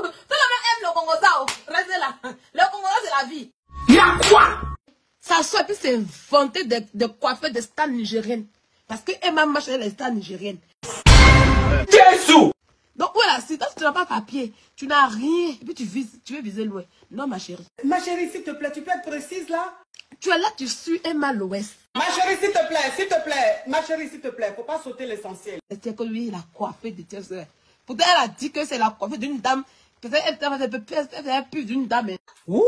le monde aime le Congo, restez là. Le Congo, c'est la vie. Il y a quoi? Ça soit puis c'est inventé de coiffer des stars nigériennes. Parce que Emma marche avec les stars nigériennes. Jésus! Donc voilà, si tu n'as pas papier, tu n'as rien, et puis tu veux viser loin. Non, ma chérie. Ma chérie, s'il te plaît, tu peux être précise là? Tu es là, tu suis Emma l'Ouest. Ma chérie, s'il te plaît, ma chérie, s'il te plaît, faut pas sauter l'essentiel. C'est que lui, il a coiffé de tes soeurs. Peut-être elle a dit que c'est la coiffée d'une dame. Peut-être elle fait plus d'une dame. Ouh!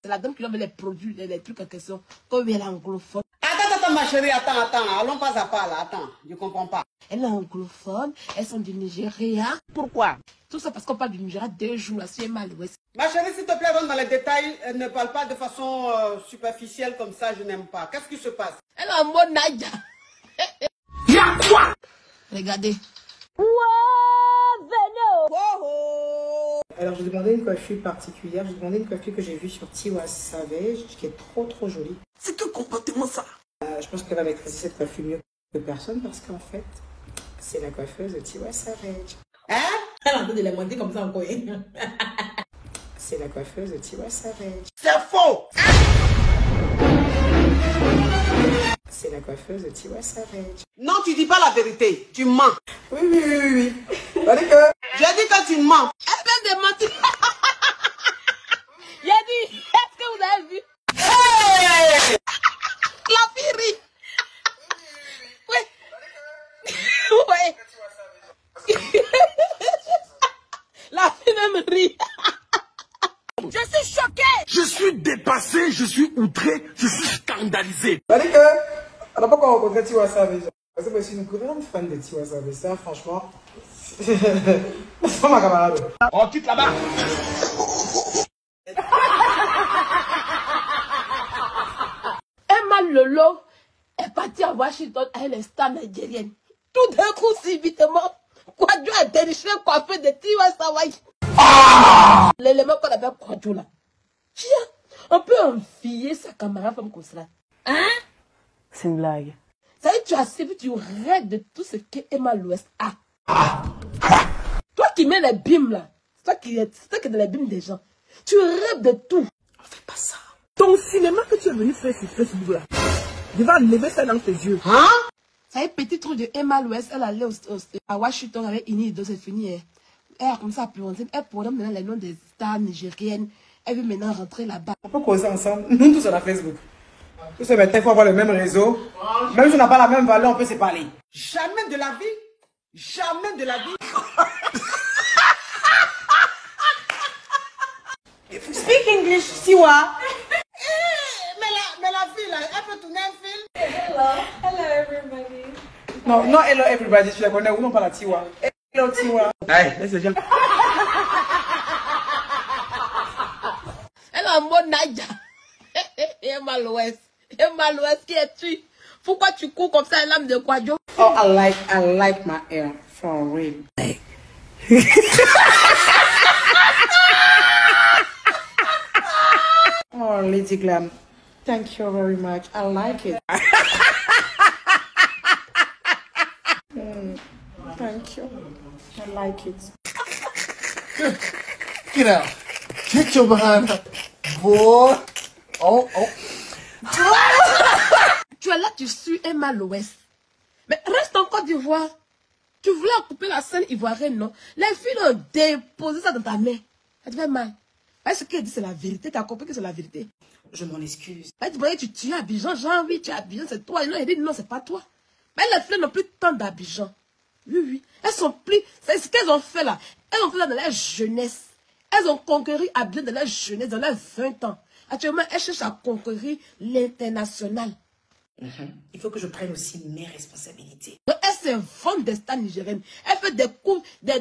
C'est la dame qui lui met les produits, les trucs en question. Comme elle est anglophone. Attends, ma chérie, attends, allons pas à pas là, attends, je comprends pas. Elle est anglophone, elles sont du Nigeria. Pourquoi? Tout ça parce qu'on parle du Nigeria 2 jours, là, c'est Emma l'Ouest. Ma chérie, s'il te plaît, rentre dans les détails, ne parle pas de façon superficielle comme ça, je n'aime pas. Qu'est-ce qui se passe? Elle est en mode Nadia. Il y a quoi? Regardez. Alors je demandais une coiffure particulière, je demandais une coiffure que j'ai vue sur Tiwa Savage, qui est trop jolie. C'est que comportement ça? Je pense qu'elle va maîtriser cette coiffure mieux que personne parce qu'en fait, c'est la coiffeuse de Tiwa Savage. Hein? Elle est en train de les monter comme ça encore. C'est la coiffeuse de Tiwa Savage. C'est faux! C'est la coiffeuse de Tiwa Savage. Non, tu dis pas la vérité, tu mens. Oui. Allez que... J'ai dit que tu mens. Elle vient de mentir. Il a dit, est-ce que vous avez vu? Hey! La fille rit. Oui. Oui. La fille même rit. Je suis choquée. Je suis dépassé, je suis outré, je suis scandalisé. Allez que... On n'a pas encore rencontré Tiwa Savage. Parce que je suis une grande fan de Tiwa Savage. Ça, franchement... C'est pas ma camarade. On quitte là-bas. Emma Lolo est partie à Washington avec les stars nigériennes. Tout d'un coup, subitement, Kwadjo a déniché coiffé de Tiwa Savage. L'élément qu'on appelle Kwadjo là. Tiens, on peut enfier sa camarade comme ça. Hein? C'est une blague. Ça veut dire que tu as suivi, tu rêves de tout ce que Emma l'Ouest a. Toi qui mets les bimes là, c'est toi qui es dans les bimes des gens. Tu rêves de tout. On fait pas ça. Ton cinéma que tu es venu faire sur Facebook là, je vais enlever ça dans tes yeux. Hein? Ça y est, petit truc de Emma l'Ouest, elle allait à Washington avec Inido, c'est fini. Hein. Elle a commencé à pleurer. Elle programme maintenant les noms des stars nigériennes. Elle veut maintenant rentrer là-bas. On peut causer ensemble, nous tous sur la Facebook. Tous ces matins, il faut avoir le même réseau. Même si on n'a pas la même valeur, on peut se parler. Jamais de la vie. Jamais de la vie. Speak English, Tiwa. Mais la fille là, elle peut tourner un film. Hello everybody. Non, hello everybody, tu la connais ou non pas la Tiwa? Hello Tiwa. Hey, laisse gens. Elle est en mode Nadia. Emma l'Ouest. Emma l'Ouest, qui es-tu? Pourquoi tu cours comme ça, l'âme de Kwadjo? Oh, I like my hair, for real. Oh, Lady Glam, thank you very much. I like it. Thank you. I like it. Get out. Get your behind up. Boy. Oh. Tu es là, tu suis Emma l'Ouest. Mais reste en Côte d'Ivoire. Tu voulais couper la scène ivoirienne, non? Les filles ont déposé ça dans ta main. Ça te fait mal. Parce qu'elle dit c'est la vérité. Tu as compris que c'est la vérité. Je m'en excuse. Elle dit, tu es Abidjan, Jean, oui, tu es Abidjan, c'est toi. Et non, elle dit, non, c'est pas toi. Mais les filles n'ont plus tant d'Abidjan. Oui. Elles sont plus... C'est ce qu'elles ont fait là. Elles ont fait ça dans leur jeunesse. Elles ont conquéri Abidjan dans leur jeunesse, dans leurs 20 ans. Actuellement, elles cherchent à conquérir l'international. Il faut que je prenne aussi mes responsabilités. Donc, elle s'invente des stars nigériennes. Elle fait des coups, des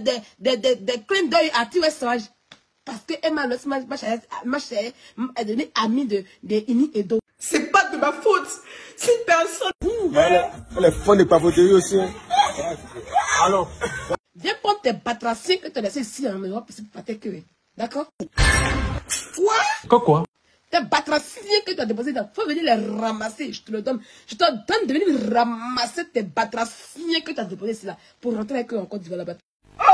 clins d'œil à Tiwa Savage. Parce que Emma Lewis est devenue amie de Ini Edo. C'est pas de ma faute. C'est une personne. Elle est folle de papoterie aussi. Alors. Viens prendre tes batraciens que tu as laissés ici en Europe pour pas tes queues. D'accord? Quoi? Tes batraciens que tu as déposés il faut venir les ramasser. Je te le donne. Je te donne de venir ramasser tes batraciens que tu as déposés ici là pour rentrer avec eux en Côte d'Ivoire là-bas. Oh,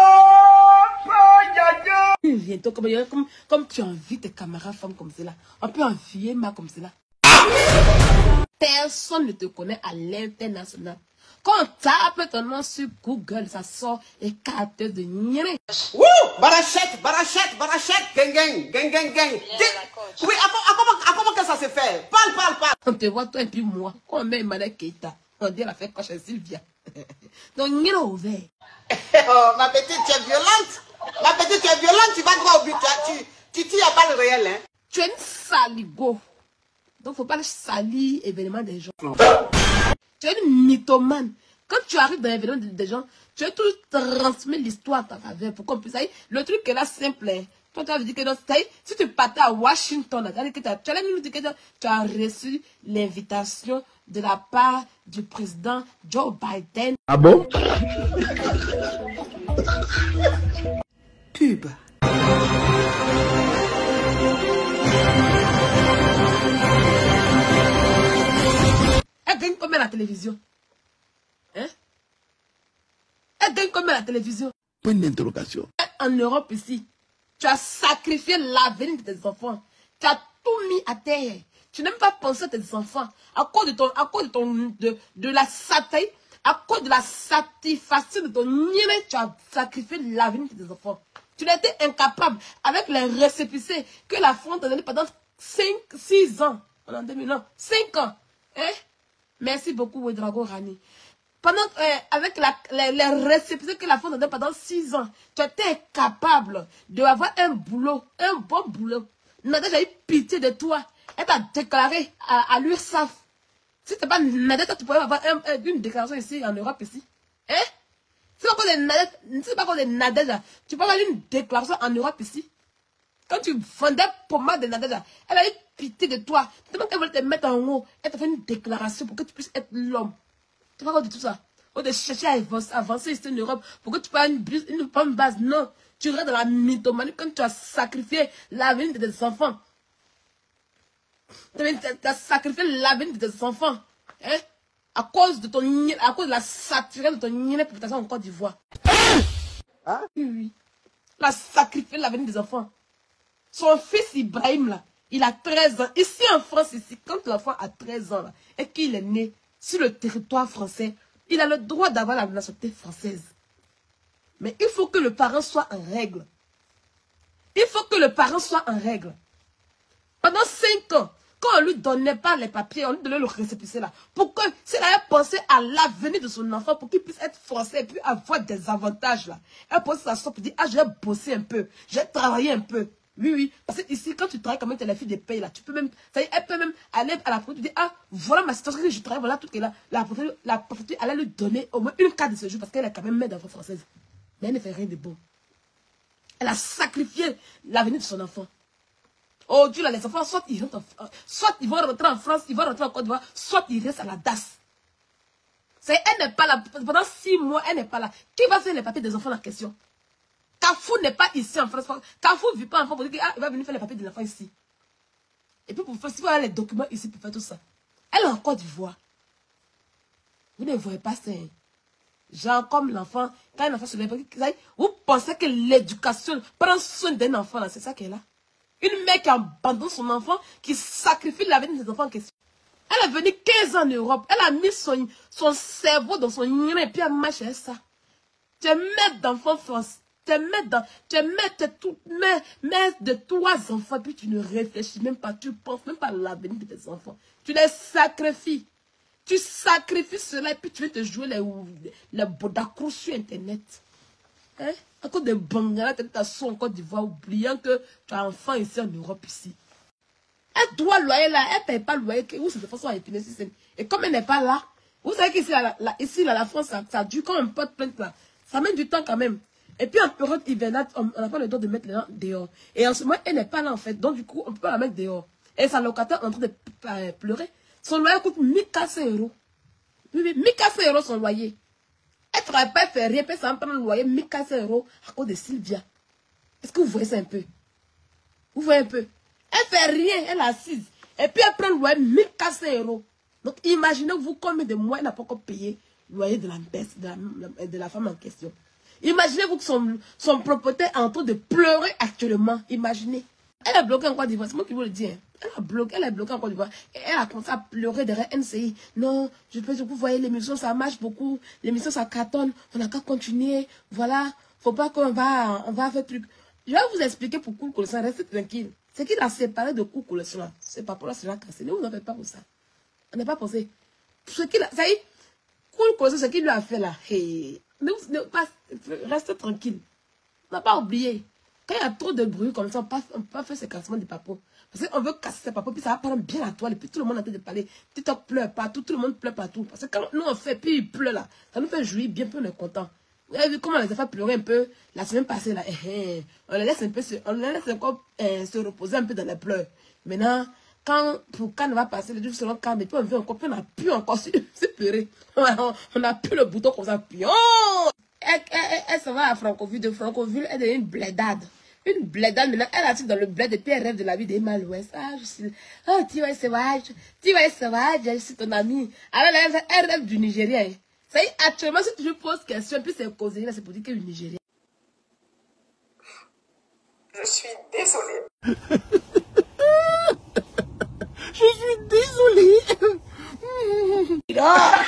Une bientôt, comme tu envies tes camarades femmes comme cela. On peut envier ma comme cela. Personne ne te connaît à l'international. Quand on tape ton nom sur Google, ça sort et capteur de nyere. Wouh! Barachette, barachette, barachette, gang, gang, gang, gang, gang. Oui, comment que ça se fait? Parle. On te voit toi et puis moi. Quand on met Emmanuel Keita, on dit la fait coche à Sylvia. Donc nyere ouvert. Oh, ma petite, tu es violente. Ma petite, tu es violente, tu vas droit au but. Tu tires à balle réelle, hein? Tu es une saligo. Donc faut pas salir l'événement des gens. Tu es une mythomane. Quand tu arrives dans l'événement des gens, tu as tout transmis l'histoire à ta faveur pour qu'on puisse aller. Le truc est là simple. Hein. Toi, tu as dit que non, si tu partais à Washington, tu as reçu l'invitation de la part du président Joe Biden. Ah bon? Pub. Elle gagne combien à la télévision? Hein? Elle gagne combien à la télévision? Point d'interrogation. En Europe ici, tu as sacrifié l'avenir de tes enfants. Tu as tout mis à terre. Tu n'aimes pas penser à tes enfants. À cause de la satire, à cause de la satisfaction de ton nid, tu as sacrifié l'avenir de tes enfants. Tu n'as été incapable avec les récépissés que la France t'a donné pendant 6 ans. En 2000 ans. 5 ans. Hein? Merci beaucoup, Ouedrago Rani. Pendant, avec les récépissés que la France a donné pendant 6 ans, tu as été incapable d'avoir un boulot, un bon boulot. Nadège a eu pitié de toi. Elle t'a déclaré à l'URSSAF. Si tu n'es pas Nadège, tu pourrais avoir une déclaration ici, en Europe, ici. Hein? Si c'est pas encore des Nadège, tu peux avoir une déclaration en Europe, ici. Quand tu vendais pommade de Nadège, elle a eu pitié de toi. Tellement qu'elle voulait te mettre en haut. Elle t'a fait une déclaration pour que tu puisses être l'homme. Tu vas voir de tout ça. Ou de chercher à avancer ici en Europe pour que tu puisses avoir une base. Non. Tu restes dans la mythomanie quand tu as sacrifié l'avenir de tes enfants. Tu as sacrifié l'avenir de tes enfants. Hein? À cause de la saturation de ton réputation en Côte d'Ivoire. Hein? Oui. Tu as sacrifié l'avenir des enfants. Son fils Ibrahim, là, il a 13 ans. Ici en France, ici, quand l'enfant a 13 ans, là, et qu'il est né sur le territoire français, il a le droit d'avoir la nationalité française. Mais il faut que le parent soit en règle. Il faut que le parent soit en règle. Pendant 5 ans, quand on ne lui donnait pas les papiers, on lui donnait le récépissé là. Pour que, s'il avait pensé à l'avenir de son enfant, pour qu'il puisse être français et puis avoir des avantages là. Elle pense à ça pour dire, ah, je vais bosser un peu, je vais travailler un peu. Oui, oui. Parce que ici, quand tu travailles comme tu es la fille des pays là, tu peux même, ça y est, elle peut même aller à la préfecture, dire, ah, voilà ma situation que je travaille, voilà tout est là. La préfecture allait lui donner au moins une carte de séjour parce qu'elle est quand même mère d'enfant française. Mais elle ne fait rien de bon. Elle a sacrifié l'avenir de son enfant. Oh Dieu, là, les enfants, soit ils vont rentrer en France, ils vont rentrer en Côte d'Ivoire, soit ils restent à la DAS. Elle n'est pas là. Pendant 6 mois, elle n'est pas là. Qui va faire les papiers des enfants en question? Carrefour n'est pas ici en France. Carrefour ne vit pas en France pour dire qu'il va venir faire les papiers de l'enfant ici. Et puis pour faire, si vous avez les documents ici pour faire tout ça. Elle est en Côte d'Ivoire. Vous ne voyez pas ça. Hein? Genre comme l'enfant, quand un enfant se lève, vous pensez que l'éducation, prendre soin d'un enfant, c'est ça qu'elle a. Une mère qui abandonne son enfant, qui sacrifie l'avenir de ses enfants en question. Elle est venue 15 ans en Europe. Elle a mis son cerveau dans son nid et puis elle marche avec ça. Tu es mère d'enfants France. Tu es mère de 3 enfants. Puis tu ne réfléchis même pas. Tu ne penses même pas à l'avenir de tes enfants. Tu les sacrifies. Tu sacrifies cela et puis tu veux te jouer les bodacrous sur Internet. Hein? À cause de Bangala, tu es en Côte d'Ivoire, oubliant que tu as un enfant ici en Europe ici. Elle doit loyer là, elle ne paye pas le loyer. Où c'est de façon à épiner système. Et comme elle n'est pas là, vous savez qu'ici, la France, ça dure quand même pas de plainte là. Ça met du temps quand même. Et puis en période hivernale, on n'a pas le droit de mettre les gens dehors. Et en ce moment, elle n'est pas là en fait. Donc du coup, on peut pas la mettre dehors. Et sa locataire est en train de pleurer. Son loyer coûte 1400 €. Oui, 1400 € son loyer. Elle ne travaille pas, elle ne fait rien, puis ça va prendre le loyer 1400 € à cause de Sylvia. Est-ce que vous voyez ça un peu? Vous voyez un peu? Elle ne fait rien, elle est assise. Et puis elle prend le loyer 1400 €. Donc imaginez-vous combien de mois elle n'a pas encore payé le loyer de la femme en question. Imaginez-vous que son propriétaire est en train de pleurer actuellement. Imaginez. Elle a bloqué en Côte d'Ivoire, c'est moi qui vous le dis. Hein. Elle est bloquée en Côte d'Ivoire. Et elle a commencé à pleurer derrière NCI. Non, vous voyez, l'émission, ça marche beaucoup. L'émission, ça cartonne. On n'a qu'à continuer. Voilà. Faut pas qu'on va faire truc. Je vais vous expliquer pour Cool Collection. Restez tranquille. C'est qu'il a séparé de Cool Collection. C'est pas pour là, c'est là cassé. Ne vous en faites pas pour ça. On n'est pas pensé. Ce qu'il a, ça y est, Cool Collection, ce qu'il lui a fait là. Hey. Restez tranquille. On n'a pas oublié. Quand il y a trop de bruit comme ça, on peut pas faire ces cassements de papo. Parce qu'on veut casser ces papos, puis ça va prendre bien la toile. Et puis tout le monde est en train de parler. TikTok pleure partout, tout le monde pleure partout. Parce que quand nous on fait, puis il pleure là, ça nous fait jouir bien, puis on est content. Vous avez vu comment on les a fait pleurer un peu la semaine passée là. On les laisse un peu encore se reposer un peu dans les pleurs. Maintenant, quand ne va passer, les jours seront calmes, et puis on veut encore, puis on n'a plus encore se pleurer. On n'a plus le bouton comme ça. Puis elle s'en va à Francoville. De Francoville, elle devient une blédade. Une blédade, maintenant, elle attire dans le bled, et puis elle rêve de la vie des Malouest. Ah, je suis... Oh, tu vas être sauvage, je suis ton ami. Alors, elle rêve du Nigérien. Ça y est, actuellement, si tu lui poses question, puis c'est causé, là, c'est pour dire qu'elle est une Nigérienne. Je suis désolée. Je suis désolée. Ah!